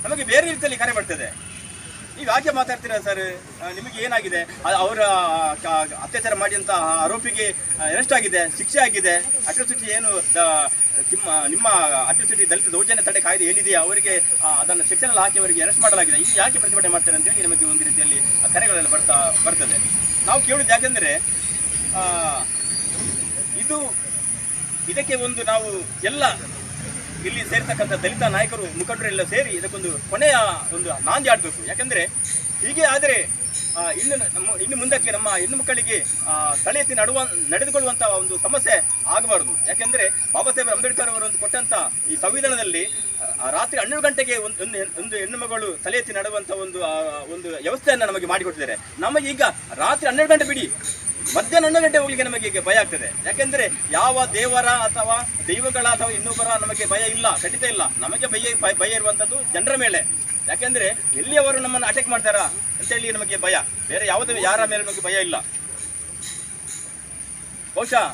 ನಮಗೆ ಬೇರೆ ರೀತಿಯಲ್ಲಿ ಕರೆ ಬರ್ತದೆ. ನೀವು ಯಾಕೆ ಮಾತಾಡ್ತೀರಾ ಸರ್, ನಿಮಗೆ ಏನಾಗಿದೆ? ಅವರ ಅತ್ಯಾಚಾರ ಮಾಡಿದಂಥ ಆರೋಪಿಗೆ ಅರೆಸ್ಟ್ ಆಗಿದೆ, ಶಿಕ್ಷೆ ಆಗಿದೆ. ಅಟ್ರಾಸಿಟಿ ಏನು ನಿಮ್ಮ ಅಟ್ರಾಸಿಟಿ ದಲಿತ ದೌರ್ಜನ್ಯ ತಡೆ ಕಾಯ್ದೆ ಏನಿದೆಯಾ ಅವರಿಗೆ ಅದನ್ನು ಸೆಕ್ಷನಲ್ಲಿ ಹಾಕಿ ಅವರಿಗೆ ಅರೆಸ್ಟ್ ಮಾಡಲಾಗಿದೆ. ಇದು ಯಾಕೆ ಪ್ರತಿಭಟನೆ ಮಾಡ್ತಾರೆ ಅಂತೇಳಿ ನಮಗೆ ಒಂದು ರೀತಿಯಲ್ಲಿ ಕರೆಗಳೆಲ್ಲ ಬರ್ತದೆ. ನಾವು ಕೇಳೋದು ಯಾಕೆಂದರೆ ಇದಕ್ಕೆ ಒಂದು ನಾವು ಎಲ್ಲ ಇಲ್ಲಿ ಸೇರ್ತಕ್ಕಂಥ ದಲಿತ ನಾಯಕರು ಮುಖಂಡರೆಲ್ಲ ಸೇರಿ ಇದಕ್ಕೊಂದು ಕೊನೆಯ ಒಂದು ನಾಂದಿ ಆಡಬೇಕು. ಯಾಕೆಂದರೆ ಹೀಗೆ ಆದರೆ ಇನ್ನು ಮುಂದಕ್ಕೆ ನಮ್ಮ ಹೆಣ್ಣು ಮಕ್ಕಳಿಗೆ ತಲೆ ಎತ್ತಿ ನಡೆದುಕೊಳ್ಳುವಂಥ ಒಂದು ಸಮಸ್ಯೆ ಆಗಬಾರ್ದು. ಯಾಕೆಂದರೆ ಬಾಬಾ ಸಾಹೇಬ್ ಅಂಬೇಡ್ಕರ್ ಅವರು ಕೊಟ್ಟಂಥ ಈ ಸಂವಿಧಾನದಲ್ಲಿ ರಾತ್ರಿ 12 ಗಂಟೆಗೆ ಒಂದು ಹೆಣ್ಣು ಮಗಳು ತಲೆ ಎತ್ತಿ ನಡುವಂಥ ಒಂದು ವ್ಯವಸ್ಥೆಯನ್ನು ನಮಗೆ ಮಾಡಿಕೊಟ್ಟಿದ್ದಾರೆ. ನಮಗೆ ಈಗ ರಾತ್ರಿ 12 ಗಂಟೆ ಬಿಡಿ, ಮಧ್ಯಾಹ್ನ 11 ಗಂಟೆ ಹೋಗ್ಲಿಕ್ಕೆ ನಮಗೆ ಈಗ ಭಯ ಆಗ್ತದೆ. ಯಾಕೆಂದರೆ ಯಾವ ದೇವರ ಅಥವಾ ದೈವಗಳ ಅಥವಾ ಇನ್ನೊಬ್ಬರ ನಮಗೆ ಭಯ ಇಲ್ಲ, ಖಂಡಿತ ಇಲ್ಲ. ನಮಗೆ ಭಯ ಇರುವಂಥದ್ದು ಜನರ ಮೇಲೆ. ಯಾಕೆಂದರೆ ಎಲ್ಲಿ ಅವರು ನಮ್ಮನ್ನು ಅಟ್ಯಾಕ್ ಮಾಡ್ತಾರಾ ಅಂತೇಳಿ ನಮಗೆ ಭಯ, ಬೇರೆ ಯಾರ ಮೇಲೆ ನಮಗೆ ಭಯ ಇಲ್ಲ. ಬಹುಶಃ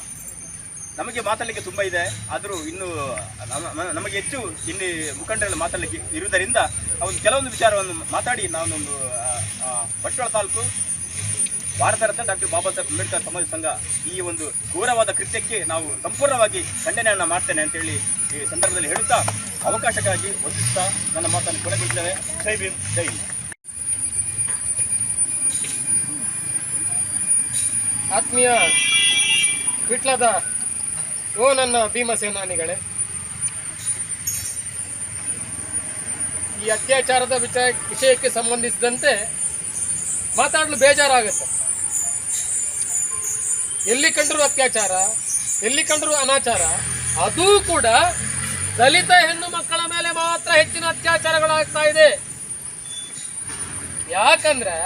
ನಮಗೆ ಮಾತಾಡಲಿಕ್ಕೆ ತುಂಬ ಇದೆ, ಆದರೂ ಇನ್ನು ನಮಗೆ ಹೆಚ್ಚು ಇಲ್ಲಿ ಮುಖಂಡರಲ್ಲಿ ಮಾತಾಡಲಿಕ್ಕೆ ಇರುವುದರಿಂದ ಒಂದು ಕೆಲವೊಂದು ವಿಚಾರವನ್ನು ಮಾತಾಡಿ ನಾನೊಂದು ಬಂಟ್ವಾಳ ತಾಲೂಕು ಭಾರತ ರತ್ನ ಡಾಕ್ಟರ್ ಬಾಬಾ ಸಾಹೇಬ್ ಅಂಬೇಡ್ಕರ್ ಸಮಾಜ ಸಂಘ ಈ ಒಂದು ಘೋರವಾದ ಕೃತ್ಯಕ್ಕೆ ನಾವು ಸಂಪೂರ್ಣವಾಗಿ ಖಂಡನೆಯನ್ನು ಮಾಡ್ತೇನೆ ಅಂತೇಳಿ ಈ ಸಂದರ್ಭದಲ್ಲಿ ಹೇಳುತ್ತಾ ಅವಕಾಶಕ್ಕಾಗಿ ವಂದಿಸುತ್ತಾ ನನ್ನ ಮಾತನ್ನು ಕೊನೆಗೊಳಿಸುತ್ತೇವೆ. ಜೈ ಭೀಮ್, ಜೈ ಹಿಂದ್. ಆತ್ಮೀಯ ವಿಟ್ಲದ ನನ್ನ ಭೀಮಸೇನಾನಿಗಳೇ, ಈ ಅತ್ಯಾಚಾರದ ವಿಷಯಕ್ಕೆ ಸಂಬಂಧಿಸಿದಂತೆ ಮಾತಾಡಲು ಬೇಜಾರಾಗುತ್ತೆ. ಎಲ್ಲಿ ಕಂಡರೂ ಅತ್ಯಾಚಾರ, ಎಲ್ಲಿ ಕಂಡರೂ ಅನಾಚಾರ, ಅದೂ ಕೂಡ ದಲಿತ ಹೆಣ್ಣು ಮಕ್ಕಳ ಮೇಲೆ ಮಾತ್ರ ಹೆಚ್ಚಿನ ಅತ್ಯಾಚಾರಗಳಾಗ್ತಾ ಇದೆ. ಯಾಕಂದ್ರೆ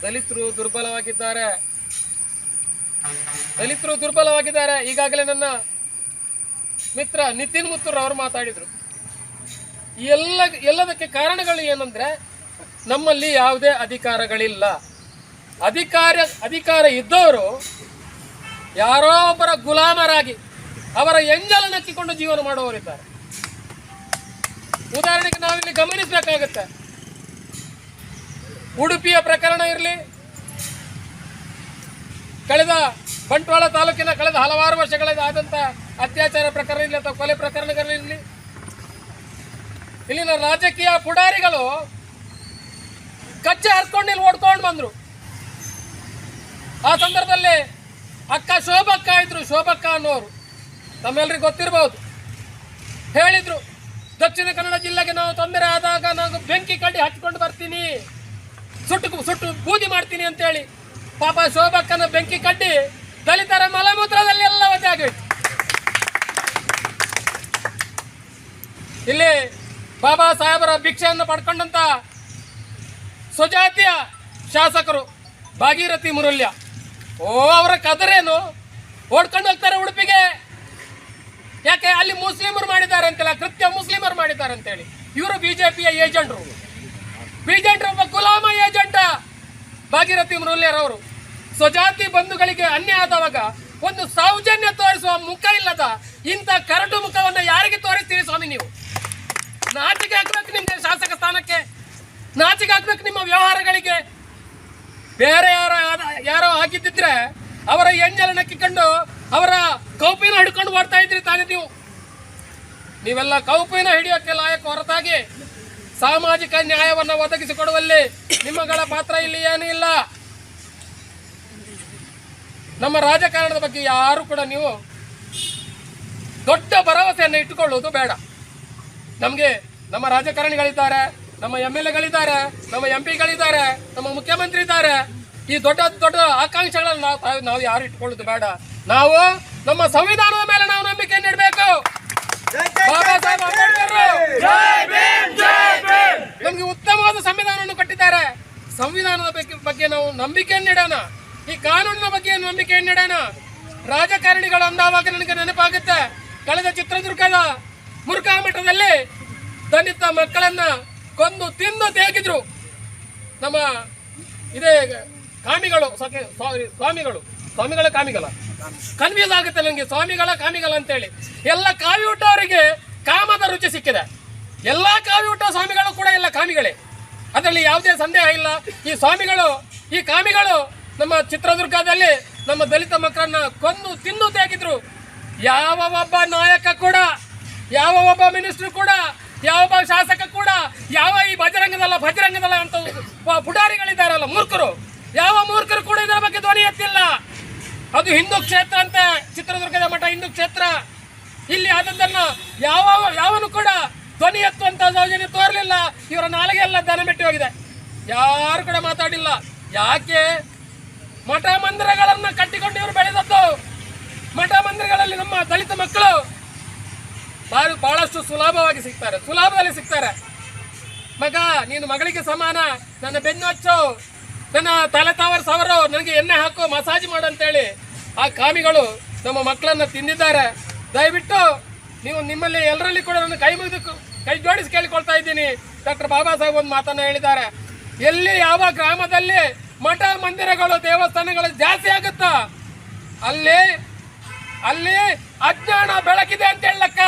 ದಲಿತರು ದುರ್ಬಲವಾಗಿದ್ದಾರೆ. ಈಗಾಗಲೇ ನನ್ನ ಮಿತ್ರ ನಿತಿನ್ ಮುತ್ತೂರ್ ಅವರು ಮಾತಾಡಿದ್ರು. ಎಲ್ಲದಕ್ಕೆ ಕಾರಣಗಳು ಏನಂದ್ರೆ ನಮ್ಮಲ್ಲಿ ಯಾವುದೇ ಅಧಿಕಾರಗಳಿಲ್ಲ. ಅಧಿಕಾರ ಇದ್ದವರು ಯಾರೋ ಒಬ್ಬರ ಗುಲಾಮರಾಗಿ ಅವರ ಎಂಜಲನ್ನು ಹಚ್ಚಿಕೊಂಡು ಜೀವನ ಮಾಡುವವರಿದ್ದಾರೆ. ಉದಾಹರಣೆಗೆ ನಾವಿಲ್ಲಿ ಗಮನಿಸಬೇಕಾಗುತ್ತೆ. ಉಡುಪಿಯ ಪ್ರಕರಣ ಇರಲಿ, ಕಳೆದ ಬಂಟ್ವಾಳ ತಾಲೂಕಿನ ಕಳೆದ ಹಲವಾರು ವರ್ಷಗಳಲ್ಲಿ ಆದಂತ ಅತ್ಯಾಚಾರ ಪ್ರಕರಣ ಇರಲಿ ಅಥವಾ ಕೊಲೆ ಪ್ರಕರಣಗಳಿರಲಿ, ಇಲ್ಲಿನ ರಾಜಕೀಯ ಪುಡಾರಿಗಳು ಕಚ್ಚೆ ಹರ್ಕೊಂಡು ಇಲ್ಲಿ ಓಡ್ಕೊಂಡು ಬಂದ್ರು. ಆ ಸಂದರ್ಭದಲ್ಲಿ ಅಕ್ಕ ಶೋಭಕ್ಕ ಇದ್ರು, ಶೋಭಕ್ಕ ಅನ್ನೋರು ತಮ್ಮೆಲ್ಲರಿಗೂ ಗೊತ್ತಿರಬಹುದು. ಹೇಳಿದ್ರು, ದಕ್ಷಿಣ ಕನ್ನಡ ಜಿಲ್ಲೆಗೆ ನಾವು ತೊಂದರೆ ಆದಾಗ ನಾನು ಬೆಂಕಿ ಕಡ್ಡಿ ಹಚ್ಕೊಂಡು ಬರ್ತೀನಿ, ಸುಟ್ಟು ಬೂದಿ ಮಾಡ್ತೀನಿ ಅಂತೇಳಿ. ಪಾಪ ಶೋಭಕ್ಕನ ಬೆಂಕಿ ಕಡ್ಡಿ ದಲಿತರ ಮಲಮೂತ್ರದಲ್ಲಿ ಎಲ್ಲ ಒದ್ದೆ ಆಗೋಯ್ತು. ಇಲ್ಲಿ ಬಾಬಾ ಸಾಹೇಬರ ಭಿಕ್ಷೆಯನ್ನು ಪಡ್ಕೊಂಡಂತ ಸ್ವಜಾತಿಯ ಶಾಸಕರು ಭಾಗೀರಥಿ ಮುರುಲ್ಯ, ಅವರ ಕದರೇನು ಓಡ್ಕೊಂಡು ಹೋಗ್ತಾರೆ ಉಡುಪಿಗೆ. ಯಾಕೆ? ಅಲ್ಲಿ ಮುಸ್ಲಿಮರು ಮಾಡಿದ್ದಾರೆ ಅಂತೆಲ್ಲ, ಕೃತ್ಯ ಮುಸ್ಲಿಮರು ಮಾಡಿದ್ದಾರೆ ಅಂತೇಳಿ. ಇವರು ಬಿಜೆಪಿಯ ಏಜೆಂಟ್ರು, ಒಬ್ಬ ಗುಲಾಮ ಏಜೆಂಟ ಭಾಗೀರಥಿ ಮುರುಲ್ಯರವರು. ಸ್ವಜಾತಿ ಬಂಧುಗಳಿಗೆ ಅನ್ಯಾಯ ಆದವಾಗ ಒಂದು ಸೌಜನ್ಯ ತೋರಿಸುವ ಮುಖ ಇಲ್ಲದ ಇಂಥ ಕರಡು ಮುಖವನ್ನು ಯಾರಿಗೆ ತೋರಿಸ್ತೀರಿ ಸ್ವಾಮಿ ನೀವು? ನಾಚಿಕೆ ಹಾಕ್ಬೇಕು ನಿಮ್ಗೆ ಶಾಸಕ ಸ್ಥಾನಕ್ಕೆ, ನಾಚಿಕೆ ಹಾಕ್ಬೇಕು ನಿಮ್ಮ ವ್ಯವಹಾರಗಳಿಗೆ. ಬೇರೆ ಯಾರೋ ಆಗಿದ್ದಿದ್ರೆ ಅವರ ಎಂಜಲ ನಕ್ಕಿಕೊಂಡು ಅವರ ಕೌಪಿನ ಹಿಡ್ಕೊಂಡು ಓಡ್ತಾ ಇದ್ರಿ ತಾನೇ ನೀವು. ನೀವೆಲ್ಲ ಕೌಪಿನ ಹಿಡಿಯೋಕ್ಕೆ ಲಾಯಕ ಹೊರತಾಗಿ ಸಾಮಾಜಿಕ ನ್ಯಾಯವನ್ನು ಒದಗಿಸಿಕೊಡುವಲ್ಲಿ ನಿಮ್ಮಗಳ ಪಾತ್ರ ಇಲ್ಲಿ ಏನೂ ಇಲ್ಲ. ನಮ್ಮ ರಾಜಕಾರಣದ ಬಗ್ಗೆ ಯಾರು ಕೂಡ ನೀವು ದೊಡ್ಡ ಭರವಸೆಯನ್ನು ಇಟ್ಟುಕೊಳ್ಳುವುದು ಬೇಡ. ನಮಗೆ ನಮ್ಮ ರಾಜಕಾರಣಿಗಳಿದ್ದಾರೆ, ನಮ್ಮ MLAಗಳಿದ್ದಾರೆ, ನಮ್ಮ MP ಗಳಿದ್ದಾರೆ, ನಮ್ಮ ಮುಖ್ಯಮಂತ್ರಿ ಇದ್ದಾರೆ. ಈ ದೊಡ್ಡ ದೊಡ್ಡ ಆಕಾಂಕ್ಷೆಗಳನ್ನು ನಾವು ಯಾರು ಇಟ್ಕೊಳ್ಳೋದು ಬೇಡ. ನಾವು ನಮ್ಮ ಸಂವಿಧಾನದ ಮೇಲೆ ನಾವು ನಂಬಿಕೆಯನ್ನು ಇಡಬೇಕು. ಬಾಬಾ ಸಾಹೇಬ್ ಅಂಬೇಡ್ಕರ್ ನಮಗೆ ಉತ್ತಮವಾದ ಸಂವಿಧಾನವನ್ನು ಕೊಟ್ಟಿದ್ದಾರೆ. ಸಂವಿಧಾನದ ಬಗ್ಗೆ ನಾವು ನಂಬಿಕೆಯನ್ನಿಡೋಣ, ಈ ಕಾನೂನಿನ ಬಗ್ಗೆ ನಂಬಿಕೆಯನ್ನಿಡೋಣ. ರಾಜಕಾರಣಿಗಳು ಅಂದವಾಗ ನನಗೆ ನೆನಪಾಗುತ್ತೆ, ಕಳೆದ ಚಿತ್ರದುರ್ಗದ ಮುರುಘಾ ಮಠದಲ್ಲಿ ದಲಿತ ಮಕ್ಕಳನ್ನ ಕೊಂದು ತಿಂದು ತೇಗಿದ್ರು ನಮ್ಮ ಇದೇ ಕಾಮಿಗಳು, ಕಾಮಿಗಳ ಕನ್ಫ್ಯೂಸ್ ಆಗುತ್ತೆ ನನಗೆ, ಕಾಮಿಗಳ ಅಂತೇಳಿ. ಎಲ್ಲ ಕಾವಿ ಊಟವರಿಗೆ ಕಾಮದ ರುಚಿ ಸಿಕ್ಕಿದೆ. ಎಲ್ಲ ಕಾವಿ ಊಟ ಸ್ವಾಮಿಗಳು ಕೂಡ ಎಲ್ಲ ಕಾಮಿಗಳೇ, ಅದರಲ್ಲಿ ಯಾವುದೇ ಸಂದೇಹ ಇಲ್ಲ. ಈ ಕಾಮಿಗಳು ನಮ್ಮ ಚಿತ್ರದುರ್ಗದಲ್ಲಿ ನಮ್ಮ ದಲಿತ ಮಕ್ಕಳನ್ನ ಕೊಂದು ತಿಂದು ತೇಗಿದ್ರು. ಯಾವ ಒಬ್ಬ ನಾಯಕ ಕೂಡ, ಯಾವ ಒಬ್ಬ ಮಿನಿಸ್ಟರ್ ಕೂಡ, ಯಾವ ಒಬ್ಬ ಶಾಸಕ ಕೂಡ, ಯಾವ ಈ ಭಜರಂಗದಲ್ಲ ಅಂತ ಪುಡಾರಿಗಳಿದ್ದಾರಲ್ಲ ಮೂರ್ಖರು, ಯಾವ ಮೂರ್ಖರು ಕೂಡ ಇದರ ಬಗ್ಗೆ ಧ್ವನಿ ಎತ್ತಿಲ್ಲ. ಅದು ಹಿಂದೂ ಕ್ಷೇತ್ರ ಅಂತ, ಚಿತ್ರದುರ್ಗದ ಮಠ ಹಿಂದೂ ಕ್ಷೇತ್ರ. ಇಲ್ಲಿ ಆದದ್ದನ್ನ ಯಾವನು ಕೂಡ ಧ್ವನಿ ಎತ್ತುವಂತ ಯೋಜನೆ ತೋರಲಿಲ್ಲ. ಇವರ ನಾಲಿಗೆ ಎಲ್ಲ ದನ ಮೆಟ್ಟಿ ಹೋಗಿದೆ, ಯಾರು ಕೂಡ ಮಾತಾಡಿಲ್ಲ. ಯಾಕೆ? ಮಠ ಮಂದಿರಗಳನ್ನ ಕಟ್ಟಿಕೊಂಡು ಇವರು ಬೆಳೆದದ್ದು. ಮಠ ಮಂದಿರಗಳಲ್ಲಿ ನಮ್ಮ ದಲಿತ ಮಕ್ಕಳು ಬಹಳಷ್ಟು ಸುಲಭದಲ್ಲಿ ಸಿಗ್ತಾರೆ. ಮಗ, ನೀನು ಮಗಳಿಗೆ ಸಮಾನ, ನನ್ನ ಬೆನ್ನು ಹಚ್ಚು, ನನ್ನ ತಲೆ ಸವರು, ನನಗೆ ಎಣ್ಣೆ ಹಾಕು, ಮಸಾಜ್ ಮಾಡು ಅಂತೇಳಿ ಆ ಕಾಮಿಗಳು ನಮ್ಮ ಮಕ್ಕಳನ್ನ ತಿಂದಿದ್ದಾರೆ. ದಯವಿಟ್ಟು ನೀವು ನಿಮ್ಮಲ್ಲಿ ಎಲ್ಲರಲ್ಲಿ ಕೂಡ ನನ್ನ ಕೈ ಜೋಡಿಸಿ ಕೇಳಿಕೊಳ್ತಾ ಇದ್ದೀನಿ. ಡಾಕ್ಟರ್ ಬಾಬಾ ಸಾಹೇಬ್ ಒಂದು ಮಾತನ್ನ ಹೇಳಿದ್ದಾರೆ, ಎಲ್ಲಿ ಯಾವ ಗ್ರಾಮದಲ್ಲಿ ಮಠ ಮಂದಿರಗಳು ದೇವಸ್ಥಾನಗಳು ಜಾಸ್ತಿ ಆಗುತ್ತಾ ಅಲ್ಲಿ ಅಜ್ಞಾನ ಬೆಳಕಿದೆ ಅಂತ ಹೇಳಕ್ಕ.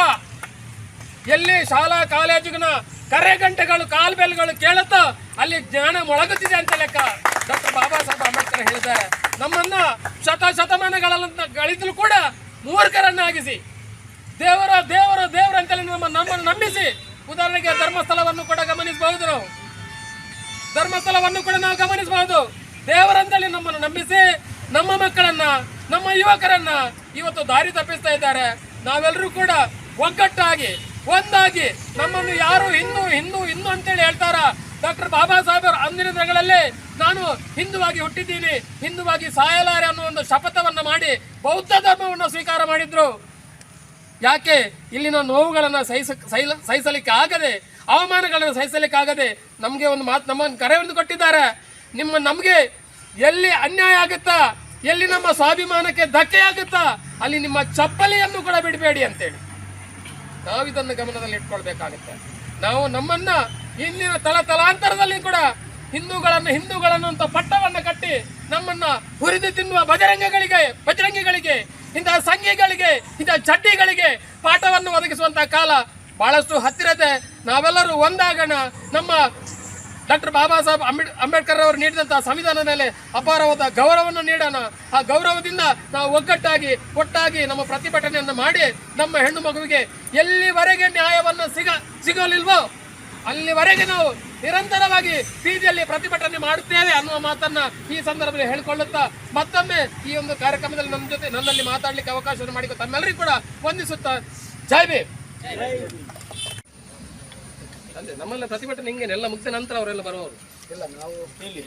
ಎಲ್ಲಿ ಶಾಲಾ ಕಾಲೇಜುಗಳ ಕರೆಗಂಟೆಗಳು ಕಾಲ್ಬೆಲ್ಗಳು ಕೇಳುತ್ತೋ ಅಲ್ಲಿ ಜ್ಞಾನ ಮೊಳಗುತ್ತಿದೆ ಅಂತ ಲೆಕ್ಕ. ಡಾಕ್ಟರ್ ಬಾಬಾ ಸಾಹೇಬ್ ಅಂಬೇಡ್ಕರ್ ಹೇಳಿದ್ದಾರೆ, ನಮ್ಮನ್ನ ಶತಮಾನಗಳಿಂದಲೂ ಕೂಡ ಮೂರ್ಖರನ್ನಾಗಿಸಿ ದೇವರು ಅಂತೇಳಿ ನಮ್ಮನ್ನು ನಂಬಿಸಿ. ಉದಾಹರಣೆಗೆ ಧರ್ಮಸ್ಥಳವನ್ನು ಕೂಡ ಗಮನಿಸಬಹುದು. ದೇವರಂತಲ್ಲಿ ನಮ್ಮನ್ನು ನಂಬಿಸಿ ನಮ್ಮ ಮಕ್ಕಳನ್ನ, ನಮ್ಮ ಯುವಕರನ್ನ ಇವತ್ತು ದಾರಿ ತಪ್ಪಿಸ್ತಾ ಇದ್ದಾರೆ. ನಾವೆಲ್ಲರೂ ಕೂಡ ಒಂದಾಗಿ ನಮ್ಮನ್ನು ಯಾರು ಹಿಂದೂ ಅಂತೇಳಿ ಹೇಳ್ತಾರ. ಡಾಕ್ಟರ್ ಬಾಬಾ ಸಾಹೇಬರು ಅಂದಿನ ದಿನಗಳಲ್ಲಿ ನಾನು ಹಿಂದುವಾಗಿ ಹುಟ್ಟಿದ್ದೀನಿ, ಹಿಂದುವಾಗಿ ಸಾಯಲಾರೆ ಅನ್ನೋ ಒಂದು ಶಪಥವನ್ನ ಮಾಡಿ ಬೌದ್ಧ ಧರ್ಮವನ್ನು ಸ್ವೀಕಾರ ಮಾಡಿದ್ರು. ಯಾಕೆ? ಇಲ್ಲಿನ ನೋವುಗಳನ್ನು ಸಹಿಸಲಿಕ್ಕೆ ಆಗದೆ, ಅವಮಾನಗಳನ್ನು ಸಹಿಸಲಿಕ್ಕೆ ಆಗದೆ ನಮಗೆ ಒಂದು ಮಾತು, ನಮ್ಮನ್ನು ಕರೆಯನ್ನು ಕೊಟ್ಟಿದ್ದಾರೆ. ನಮಗೆ ಎಲ್ಲಿ ಅನ್ಯಾಯ ಆಗುತ್ತಾ, ಎಲ್ಲಿ ನಮ್ಮ ಸ್ವಾಭಿಮಾನಕ್ಕೆ ಧಕ್ಕೆ ಆಗುತ್ತಾ ಅಲ್ಲಿ ನಿಮ್ಮ ಚಪ್ಪಲಿಯನ್ನು ಕೂಡ ಬಿಡಬೇಡಿ ಅಂತೇಳಿ ನಾವು ಇದನ್ನು ಗಮನದಲ್ಲಿ ಇಟ್ಕೊಳ್ಬೇಕಾಗುತ್ತೆ. ನಾವು ನಮ್ಮನ್ನ ಇಂದಿನ ತಲಾಂತರದಲ್ಲಿ ಕೂಡ ಹಿಂದೂಗಳನ್ನು ಅಂತ ಪಟ್ಟವನ್ನು ಕಟ್ಟಿ ನಮ್ಮನ್ನ ಹುರಿದು ತಿನ್ನುವ ಬಜರಂಗಿಗಳಿಗೆ, ಇಂತಹ ಸಂಘಿಗಳಿಗೆ, ಇಂತಹ ಚಡ್ಡಿಗಳಿಗೆ ಪಾಠವನ್ನು ಒದಗಿಸುವಂತಹ ಕಾಲ ಬಹಳಷ್ಟು ಹತ್ತಿರತೆ. ನಾವೆಲ್ಲರೂ ಒಂದಾಗೋಣ. ನಮ್ಮ ಡಾಕ್ಟರ್ ಬಾಬಾ ಸಾಹೇಬ್ ಅಂಬೇಡ್ಕರ್ ಅವರು ನೀಡಿದಂತಹ ಸಂವಿಧಾನದ ಮೇಲೆ ಅಪಾರವಾದ ಗೌರವವನ್ನು ನೀಡೋಣ. ಆ ಗೌರವದಿಂದ ನಾವು ಒಟ್ಟಾಗಿ ನಮ್ಮ ಪ್ರತಿಭಟನೆಯನ್ನು ಮಾಡಿ ನಮ್ಮ ಹೆಣ್ಣು ಮಗುವಿಗೆ ಎಲ್ಲಿವರೆಗೆ ನ್ಯಾಯವನ್ನು ಸಿಗಲಿಲ್ವೋ ಅಲ್ಲಿವರೆಗೆ ನಾವು ನಿರಂತರವಾಗಿ ಬೀದಿಯಲ್ಲಿ ಪ್ರತಿಭಟನೆ ಮಾಡುತ್ತೇವೆ ಅನ್ನುವ ಮಾತನ್ನ ಈ ಸಂದರ್ಭದಲ್ಲಿ ಹೇಳಿಕೊಳ್ಳುತ್ತಾ ಮತ್ತೊಮ್ಮೆ ಈ ಒಂದು ಕಾರ್ಯಕ್ರಮದಲ್ಲಿ ನನ್ನಲ್ಲಿ ಮಾತಾಡಲಿಕ್ಕೆ ಅವಕಾಶವನ್ನು ಮಾಡಿಕೊ ತಮ್ಮೆಲ್ಲರಿಗೂ ಕೂಡ ವಂದಿಸುತ್ತಾ ಜೈ ಭೀಮ್. ಅಂದ್ರೆ ನಮ್ಮಲ್ಲಿ ಪ್ರತಿಭಟನೆ ಹಿಂಗೇನೆಲ್ಲ ಮುಗಿದ ನಂತರ ಅವರೆಲ್ಲ ಬರುವವರು ಇಲ್ಲ ನಾವು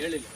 ಹೇಳಿಲ್ಲ.